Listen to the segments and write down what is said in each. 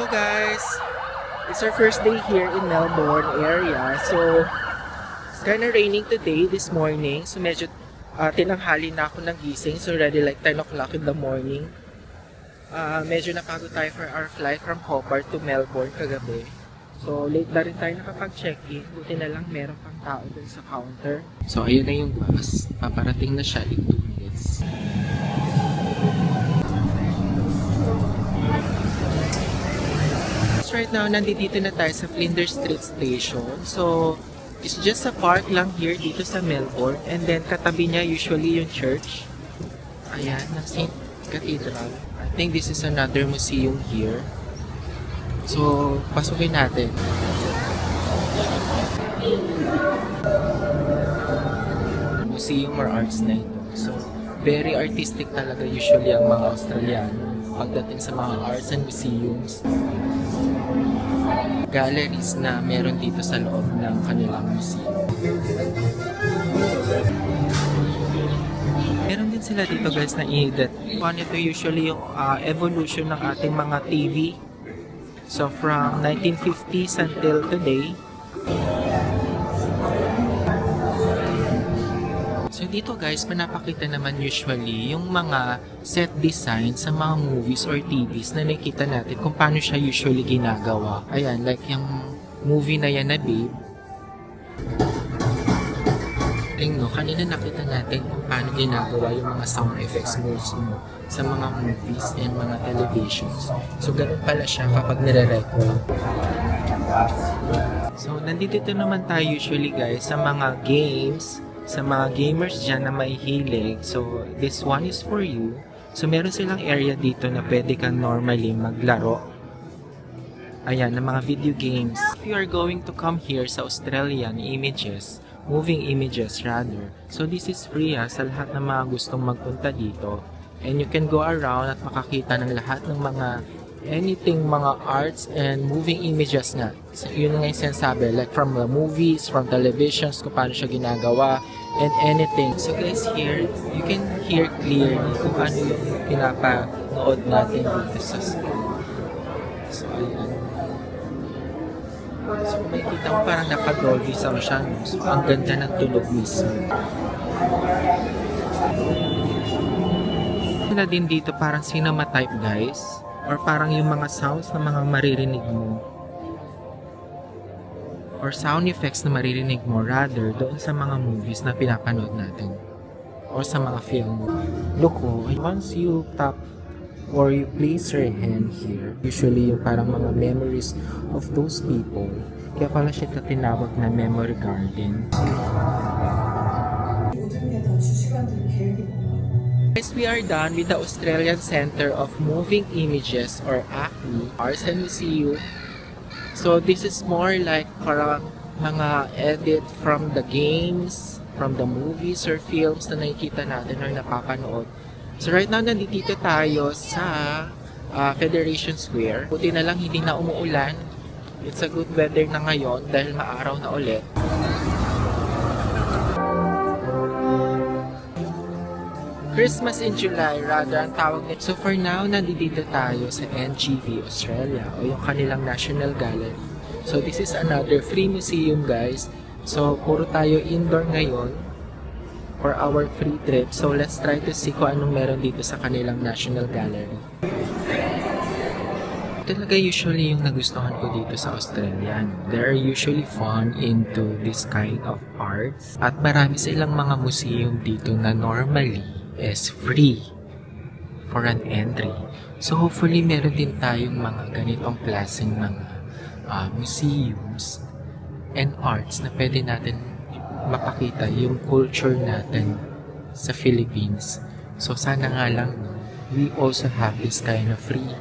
Hello guys! It's our first day here in Melbourne area. So, it's kinda raining today, this morning. So, medyo tinanghali na ako ng gising. So, already like 10 o'clock in the morning. Medyo napagod tayo for our flight from Hobart to Melbourne kagabi. So, late na rin tayo nakapag-check-in. Buti na lang meron pang tao dun sa counter. So, ayun na yung bus. Paparating na siya in 2 minutes. Right now, nandito na tayo sa Flinders Street Station. So, it's just a park lang here dito sa Melbourne. And then, katabi niya usually yung church. Ayan, ng St. Cathedral. I think this is another museum here. So, pasukin natin. Museum or arts na ito. So, very artistic talaga usually ang mga Australiano pagdating sa mga arts and museums. Galleries na meron dito sa loob ng kanilang museum. Meron din sila dito guys na edit. Ito usually yung evolution ng ating mga TV. So from 1950s until today. So dito guys, manapakita naman usually yung mga set design sa mga movies or TVs na nakikita natin kung paano siya usually ginagawa. Ayan, like yung movie na yan na Babe. No, kanina nakita natin kung paano ginagawa yung mga sound effects mo sa mga movies and mga televisions. So ganun pala siya kapag nire-record. So nandito naman tayo usually guys sa mga games, sa mga gamers dyan na mahihilig. So, this one is for you. So, meron silang area dito na pwede kang normally maglaro. Ayan, ng mga video games. If you are going to come here sa Australian images, moving images rather. So, this is free sa lahat ng mga gustong magpunta dito. And you can go around at makakita ng lahat ng mga anything, mga arts and moving images nga. So, yun nga yung sinasabi, like from the movies, from televisions, kung paano siya ginagawa, and anything. So guys, here, you can hear clearly kung ano yung pinapanood natin dito sa screen. So, ayan. So, kung makikita mo parang naka-Dolby sound siya. So, ang ganda ng tunog mismo. Wala din dito parang cinema type guys. Or parang yung mga sounds na mga maririnig mo. Or sound effects na maririnig mo rather doon sa mga movies na pinapanood natin. Or sa mga film. Look, once you tap or you place your hand here, usually yung parang mga memories of those people. Kaya pala siya tinawag na memory garden. Guys, we are done with the Australian Centre of Moving Images or ACMI, Arts and Museum. So this is more like parang mga edit from the games, from the movies or films na nakikita natin or napapanood. So right now, nandito tayo sa Federation Square. Buti na lang hindi na umuulan. It's a good weather na ngayon dahil maaraw na ulit. Christmas in July, rather ang tawag nito. So for now, nandito tayo sa NGV Australia o yung kanilang National Gallery. So this is another free museum guys. So puro tayo indoor ngayon for our free trip. So let's try to see kung anong meron dito sa kanilang National Gallery. Talaga usually yung nagustuhan ko dito sa Australia. They're usually fun into this kind of arts. At marami silang mga museum dito na normally is free for an entry. So hopefully meron din tayong mga ganitong klaseng mga museums and arts na pwede natin mapakita yung culture natin sa Philippines. So sana nga lang we also have this kind of free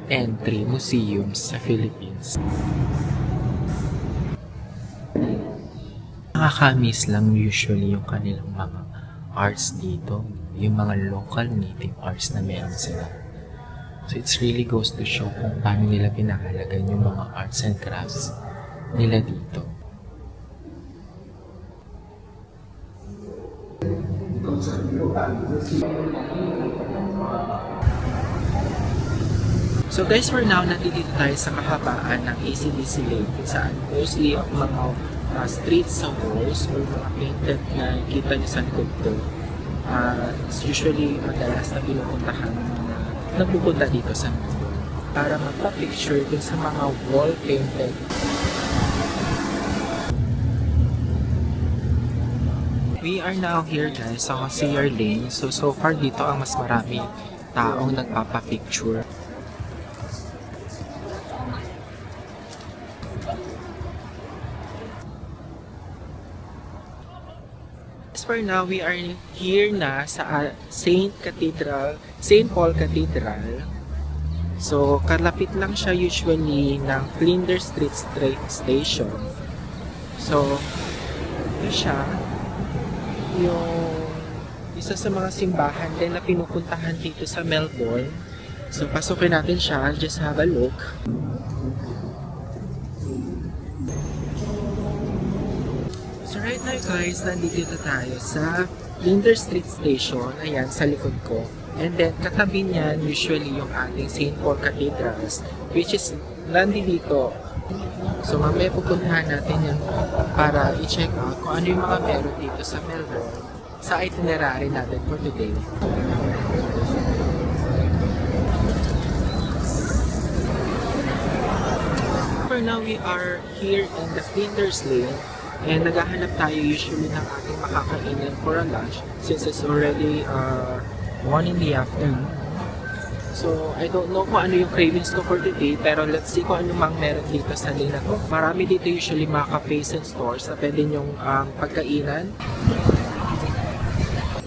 entry museums sa Philippines. Nakakamiss lang usually yung kanilang mga arts dito, yung mga local native arts na meron sila. So it's really goes to show kung paano nila pinahalagan yung mga arts and crafts nila dito. So guys, for now, nandito tayo sa kahabaan ng ACDC Lake kung saan mostly ang mga streets sa walls or mga painted na kita niyo sa likod ko. Usually, madalas na pinupuntahan ng mga nagpupunta dito sa para magpa-picture dun sa mga wall painted. We are now here guys sa Hosier Lane. So far dito ang mas marami taong nagpapa-picture. As for now, we are here na sa St. Paul Cathedral. So, kalapit lang siya usually ng Flinders Street Station. So, ito siya yung isa sa mga simbahan din na pinupuntahan dito sa Melbourne. So, pasukin natin siya. Just have a look. So, right now guys, nandito tayo sa Flinders Street Station. Ayan, sa likod ko. And then, katabi niyan, usually yung ating St. Paul Cathedrals, which is nandito. So, mamaya pupuntahan natin yan para i-check out kung ano yung mga meron dito sa Melbourne sa itinerary natin for today. For now, we are here in the Flinders Lane and naghahanap tayo usually ng ating makakainin for a lunch since it's already 1 in the afternoon. So, I don't know kung ano yung cravings ko for today, pero let's see kung ano mang meron dito sa lane na to. Marami dito usually mga cafes and stores na pwede nyong pagkainan.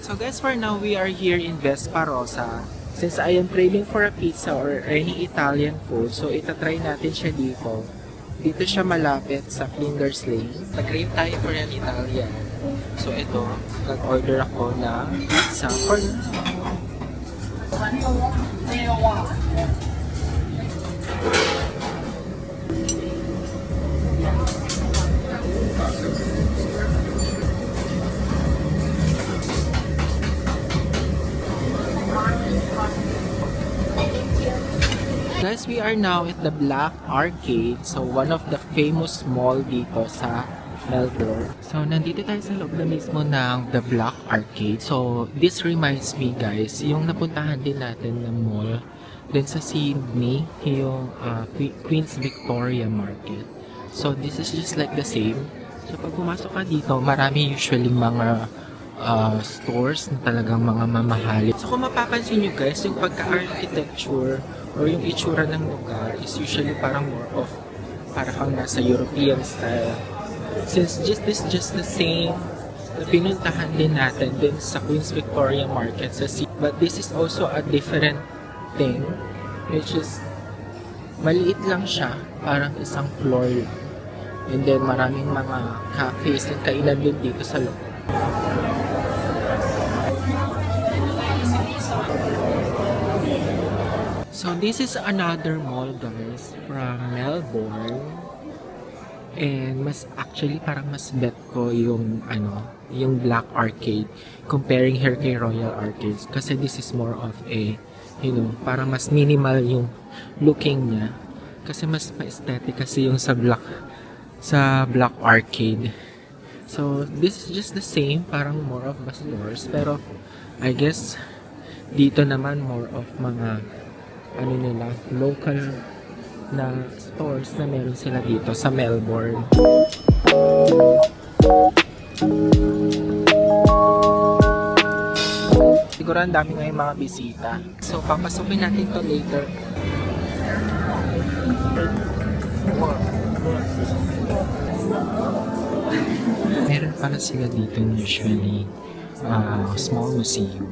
So guys, for now, we are here in Vesparosa. Since I am craving for a pizza or any Italian food, so itatry natin siya dito. Dito siya malapit sa Flinders Lane. Nag-crave tayo for an Italian. So ito, nag-order ako ng pizza for Guys, we are now at the Black Arcade. So, one of the famous mall dito sa Melbourne. So, nandito tayo sa loob na mismo ng The Black Arcade. So, this reminds me guys, yung napuntahan din natin ng mall din sa Sydney, yung Queen's Victoria Market. So, this is just like the same. So, pag pumasok ka dito, marami usually mga stores na talagang mga mamahalin. So, kung mapapansin nyo guys, yung pagka-architecture or yung itsura ng lugar is usually parang more of para kang nasa European style. Since this just the same na pinuntahan din natin din sa Queen's Victoria Market sa but this is also a different thing which is maliit lang siya, parang isang floor lang. And then maraming mga cafes and kainan din dito sa loob. So this is another mall guys from Melbourne. And actually parang mas bet ko yung yung Black Arcade comparing here kay Royal Arcades kasi this is more of a parang mas minimal yung looking niya kasi mas aesthetic kasi yung sa Black Arcade. So this is just the same, parang more of stores, pero I guess dito naman more of mga local na stores na meron sila dito sa Melbourne. Siguro ang dami ngayong mga bisita. So, papasukin natin to later. Meron pala sila dito usually small museum.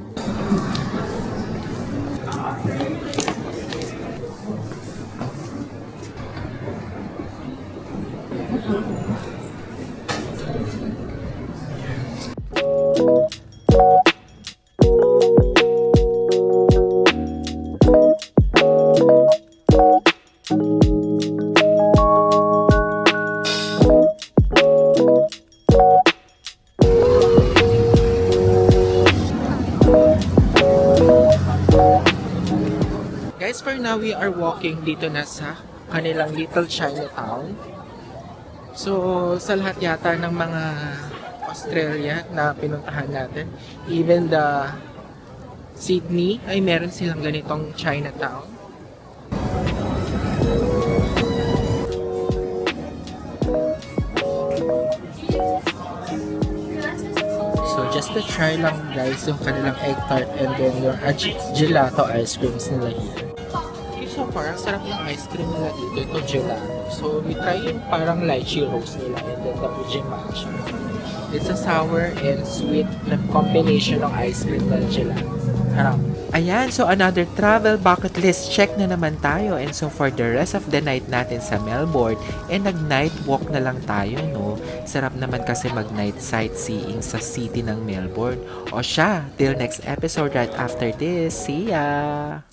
Guys, for now we are walking walking dito na sa kanilang little Chinatown. So, sa lahat yata ng mga Australia na pinuntahan natin, even the Sydney, ay meron silang ganitong Chinatown. So, just to try lang guys yung kanilang egg tart and then yung gelato ice creams nila here. Okay, so far, ang sarap ng ice cream nila dito. Ito gelato. So, we try yung parang lychee rose nila and then the uji matcha. It's a sour and sweet na combination ng ice cream and gelato. Harap. Ayan, so another travel bucket list check na naman tayo. And so for the rest of the night natin sa Melbourne, nag-night walk na lang tayo, no? Sarap naman kasi mag-night sightseeing sa city ng Melbourne. O siya, till next episode right after this. See ya!